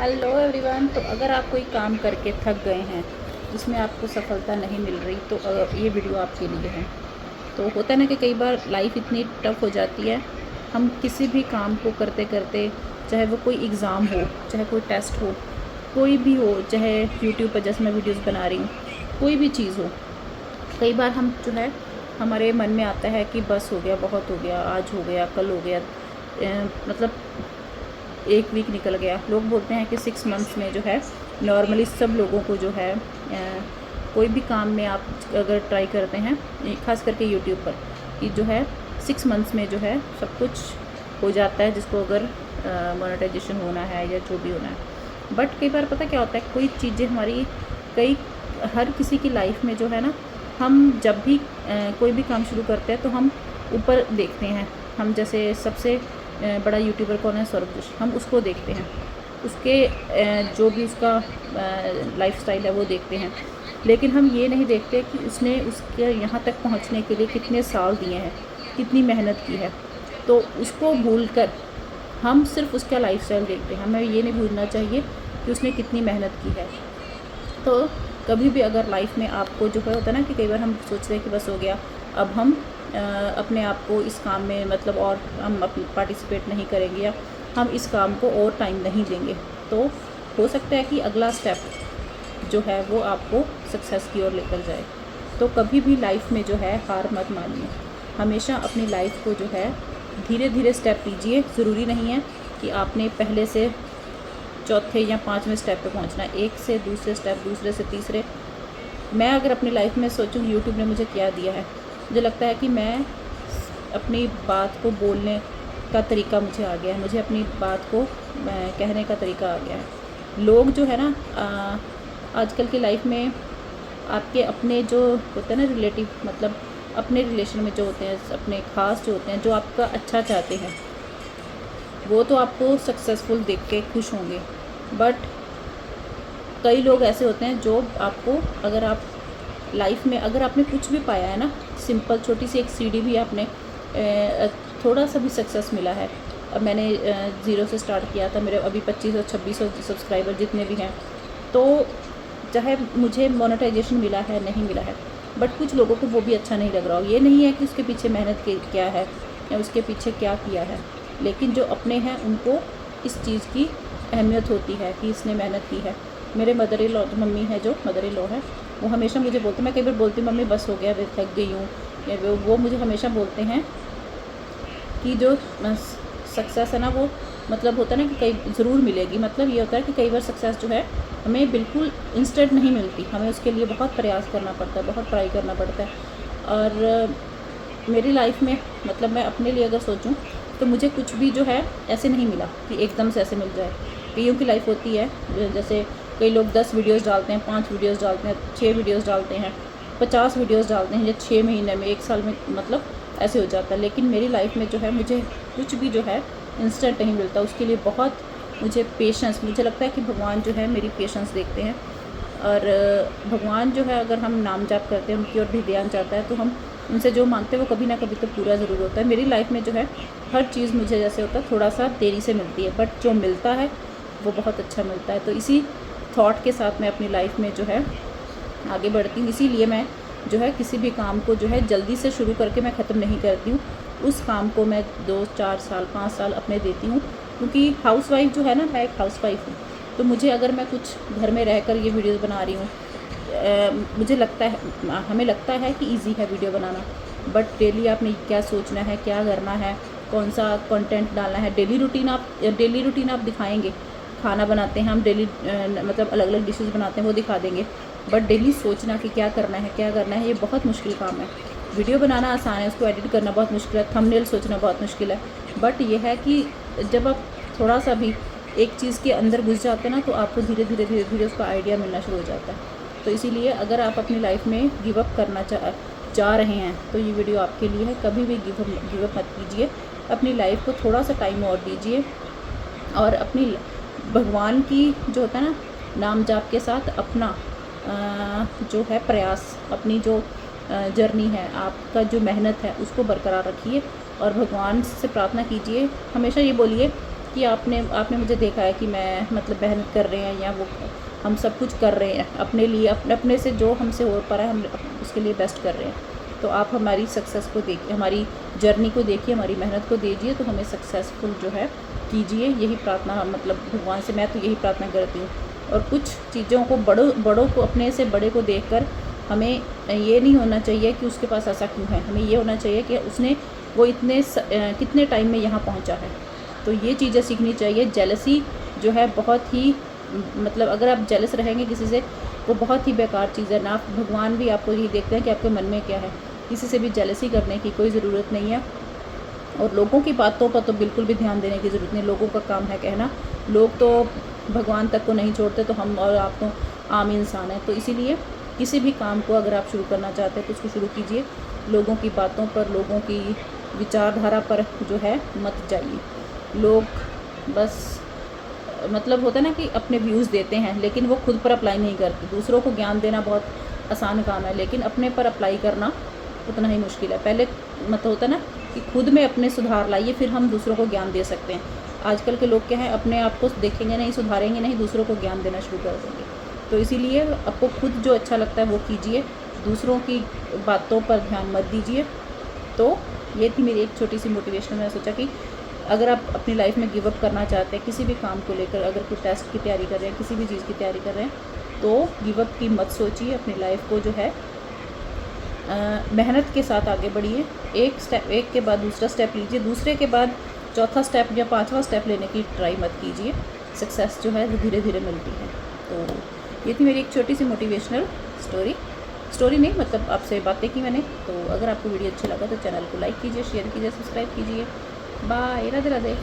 Hello everyone. तो अगर आप कोई काम करके थक गए हैं जिसमें आपको सफलता नहीं मिल रही तो ये वीडियो आपके लिए है। तो होता है ना कि कई बार लाइफ इतनी टफ हो जाती है, हम किसी भी काम को करते करते, चाहे वो कोई एग्ज़ाम हो, चाहे कोई टेस्ट हो, कोई भी हो, चाहे यूट्यूब पर जैसे मैं वीडियोज़ बना रही हूँ, कोई भी चीज़ हो, कई बार हम जो है हमारे मन में आता है कि बस हो गया, बहुत हो गया, आज हो गया, कल हो गया, मतलब एक वीक निकल गया। लोग बोलते हैं कि 6 मंथ्स में जो है नॉर्मली सब लोगों को जो है कोई भी काम में आप अगर ट्राई करते हैं, ख़ास करके यूट्यूब पर, कि जो है 6 मंथ्स में जो है सब कुछ हो जाता है जिसको अगर मोनेटाइजेशन होना है या जो भी होना है। बट कई बार पता क्या होता है, कोई चीज़ें हमारी कई हर किसी की लाइफ में जो है ना, हम जब भी कोई भी काम शुरू करते हैं तो हम ऊपर देखते हैं। हम जैसे सबसे बड़ा यूट्यूबर कौन है, सौरभ जोशी, हम उसको देखते हैं, उसके जो भी उसका लाइफस्टाइल है वो देखते हैं, लेकिन हम ये नहीं देखते कि उसने उसके यहाँ तक पहुँचने के लिए कितने साल दिए हैं, कितनी मेहनत की है। तो उसको भूलकर हम सिर्फ उसका लाइफस्टाइल देखते हैं, हमें ये नहीं भूलना चाहिए कि उसने कितनी मेहनत की है। तो कभी भी अगर लाइफ में आपको जो है होता है ना कि कई बार हम सोचते हैं कि बस हो गया, अब हम अपने आप को इस काम में मतलब और हम पार्टिसिपेट नहीं करेंगे या हम इस काम को और टाइम नहीं देंगे, तो हो सकता है कि अगला स्टेप जो है वो आपको सक्सेस की ओर लेकर जाए। तो कभी भी लाइफ में जो है हार मत मानिए, हमेशा अपनी लाइफ को जो है धीरे धीरे स्टेप लीजिए। ज़रूरी नहीं है कि आपने पहले से चौथे या 5वें स्टेप पे पहुंचना, एक से दूसरे स्टेप, दूसरे से तीसरे। मैं अगर अपनी लाइफ में सोचूं यूट्यूब ने मुझे क्या दिया है, मुझे लगता है कि मैं अपनी बात को बोलने का तरीका मुझे आ गया है, मुझे अपनी बात को कहने का तरीका आ गया है। लोग जो है ना आजकल की लाइफ में आपके अपने जो होते हैं ना रिलेटिव, मतलब अपने रिलेशन में जो होते हैं, अपने ख़ास जो होते हैं, जो आपका अच्छा चाहते हैं, वो तो आपको सक्सेसफुल देख के खुश होंगे। बट कई लोग ऐसे होते हैं जो आपको, अगर आप लाइफ में अगर आपने कुछ भी पाया है ना, सिंपल छोटी सी एक सीढ़ी भी आपने थोड़ा सा भी सक्सेस मिला है। अब मैंने ज़ीरो से स्टार्ट किया था, मेरे अभी 2500-2600 सब्सक्राइबर जितने भी हैं, तो चाहे मुझे मोनेटाइजेशन मिला है नहीं मिला है, बट कुछ लोगों को वो भी अच्छा नहीं लग रहा हो। ये नहीं है कि उसके पीछे मेहनत क्या है या उसके पीछे क्या किया है, लेकिन जो अपने हैं उनको इस चीज़ की अहमियत होती है कि इसने मेहनत की है। मेरे मदर इन लॉ, मम्मी है, जो मदर इन लॉ है, वो हमेशा मुझे बोलते हैं, मैं कई बार बोलती हूँ मम्मी बस हो गया, मैं थक गई हूँ, या वो मुझे हमेशा बोलते हैं कि जो सक्सेस है ना, वो मतलब होता है ना कि कई ज़रूर मिलेगी। मतलब ये होता है कि कई बार सक्सेस जो है हमें बिल्कुल इंस्टेंट नहीं मिलती, हमें उसके लिए बहुत प्रयास करना पड़ता है, बहुत ट्राई करना पड़ता है। और मेरी लाइफ में मतलब मैं अपने लिए अगर सोचूं तो मुझे कुछ भी जो है ऐसे नहीं मिला कि एकदम से ऐसे मिल जाए। कईयों की लाइफ होती है, जैसे कई लोग 10 वीडियोज़ डालते हैं, 5 वीडियोज़ डालते हैं, 6 वीडियोज़ डालते हैं, 50 वीडियोज़ डालते हैं, या 6 महीने में, 1 साल में, मतलब ऐसे हो जाता है। लेकिन मेरी लाइफ में जो है मुझे कुछ भी जो है इंस्टेंट नहीं मिलता, उसके लिए बहुत मुझे पेशेंस, मुझे लगता है कि भगवान जो है मेरी पेशेंस देखते हैं। और भगवान जो है, अगर हम नाम जाप करते हैं, उनकी ओर भी ध्यान जाता है, तो हम उनसे जो मांगते हैं वो कभी ना कभी तो पूरा ज़रूर होता है। मेरी लाइफ में जो है हर चीज़ मुझे जैसे होता है थोड़ा सा देरी से मिलती है, बट जो मिलता है वो बहुत अच्छा मिलता है। तो इसी थॉट के साथ मैं अपनी लाइफ में जो है आगे बढ़ती हूँ। इसीलिए मैं जो है किसी भी काम को जो है जल्दी से शुरू करके मैं ख़त्म नहीं करती हूँ, उस काम को मैं 2-4 साल 5 साल अपने देती हूँ। क्योंकि हाउसवाइफ जो है ना, मैं एक हाउसवाइफ हूँ, तो मुझे अगर मैं कुछ घर में रहकर ये वीडियोज़ बना रही हूँ, मुझे लगता है, हमें लगता है कि इजी है वीडियो बनाना, बट डेली आपने क्या सोचना है, क्या करना है, कौन सा कंटेंट डालना है, डेली रूटीन आप दिखाएंगे। खाना बनाते हैं हम डेली, मतलब अलग अलग डिशेस बनाते हैं वो दिखा देंगे, बट डेली सोचना कि क्या करना है, क्या करना है, ये बहुत मुश्किल काम है। वीडियो बनाना आसान है, उसको एडिट करना बहुत मुश्किल है, थंबनेल सोचना बहुत मुश्किल है। बट ये है कि जब आप थोड़ा सा भी एक चीज़ के अंदर घुस जाते हैं ना, तो आपको धीरे धीरे धीरे धीरे उसका आइडिया मिलना शुरू हो जाता है। तो इसीलिए अगर आप अपनी लाइफ में गिव अप करना चाह रहे हैं तो ये वीडियो आपके लिए है। कभी भी गिव अप मत कीजिए, अपनी लाइफ को थोड़ा सा टाइम और दीजिए, और अपनी भगवान की जो होता है ना नाम जाप के साथ अपना जो है प्रयास, अपनी जो जर्नी है, आपका जो मेहनत है, उसको बरकरार रखिए और भगवान से प्रार्थना कीजिए। हमेशा ये बोलिए कि आपने मुझे देखा है कि मैं मतलब मेहनत कर रहे हैं, या वो हम सब कुछ कर रहे हैं अपने लिए, अपने से जो हमसे हो पा रहा है हम उसके लिए बेस्ट कर रहे हैं। तो आप हमारी सक्सेस को देखिए, हमारी जर्नी को देखिए, हमारी मेहनत को दीजिए, तो हमें सक्सेसफुल जो है कीजिए। यही प्रार्थना मतलब भगवान से मैं तो यही प्रार्थना करती हूँ। और कुछ चीज़ों को बड़ों को, अपने से बड़े को देखकर हमें ये नहीं होना चाहिए कि उसके पास ऐसा क्यों है, हमें ये होना चाहिए कि उसने वो कितने टाइम में यहाँ पहुँचा है। तो ये चीज़ें सीखनी चाहिए। जेलसी जो है बहुत ही मतलब अगर आप जेलस रहेंगे किसी से, वो बहुत ही बेकार चीज़ है ना। भगवान भी आपको यही देखते हैं कि आपके मन में क्या है। किसी से भी जेलसी करने की कोई ज़रूरत नहीं है। और लोगों की बातों पर तो बिल्कुल भी ध्यान देने की ज़रूरत नहीं। लोगों का काम है कहना, लोग तो भगवान तक को नहीं छोड़ते, तो हम और आप तो आम इंसान हैं। तो इसीलिए किसी भी काम को अगर आप शुरू करना चाहते हैं तो उसको शुरू कीजिए। लोगों की बातों पर, लोगों की विचारधारा पर जो है मत जाइए। लोग बस मतलब होता है ना कि अपने व्यूज़ देते हैं, लेकिन वो खुद पर अप्लाई नहीं करते। दूसरों को ज्ञान देना बहुत आसान काम है, लेकिन अपने पर अप्लाई करना उतना ही मुश्किल है। पहले मतलब होता है ना कि खुद में अपने सुधार लाइए, फिर हम दूसरों को ज्ञान दे सकते हैं। आजकल के लोग क्या है, अपने आप को देखेंगे नहीं, सुधारेंगे नहीं, दूसरों को ज्ञान देना शुरू कर देंगे। तो इसीलिए आपको खुद जो अच्छा लगता है वो कीजिए, दूसरों की बातों पर ध्यान मत दीजिए। तो ये थी मेरी एक छोटी सी मोटिवेशन। मैंने सोचा कि अगर आप अपनी लाइफ में गिव अप करना चाहते हैं किसी भी काम को लेकर, अगर कोई टेस्ट की तैयारी कर रहे हैं, किसी भी चीज़ की तैयारी कर रहे हैं, तो गिव अप की मत सोचिए। अपनी लाइफ को जो है मेहनत के साथ आगे बढ़िए। एक के बाद दूसरा स्टेप लीजिए, दूसरे के बाद चौथा स्टेप या पांचवा स्टेप लेने की ट्राई मत कीजिए। सक्सेस जो है वो धीरे धीरे मिलती है। तो ये थी मेरी एक छोटी सी मोटिवेशनल स्टोरी नहीं मतलब आपसे बातें की मैंने। तो अगर आपको वीडियो अच्छा लगा तो चैनल को लाइक कीजिए, शेयर कीजिए, सब्सक्राइब कीजिए। बाय, राधे राधे।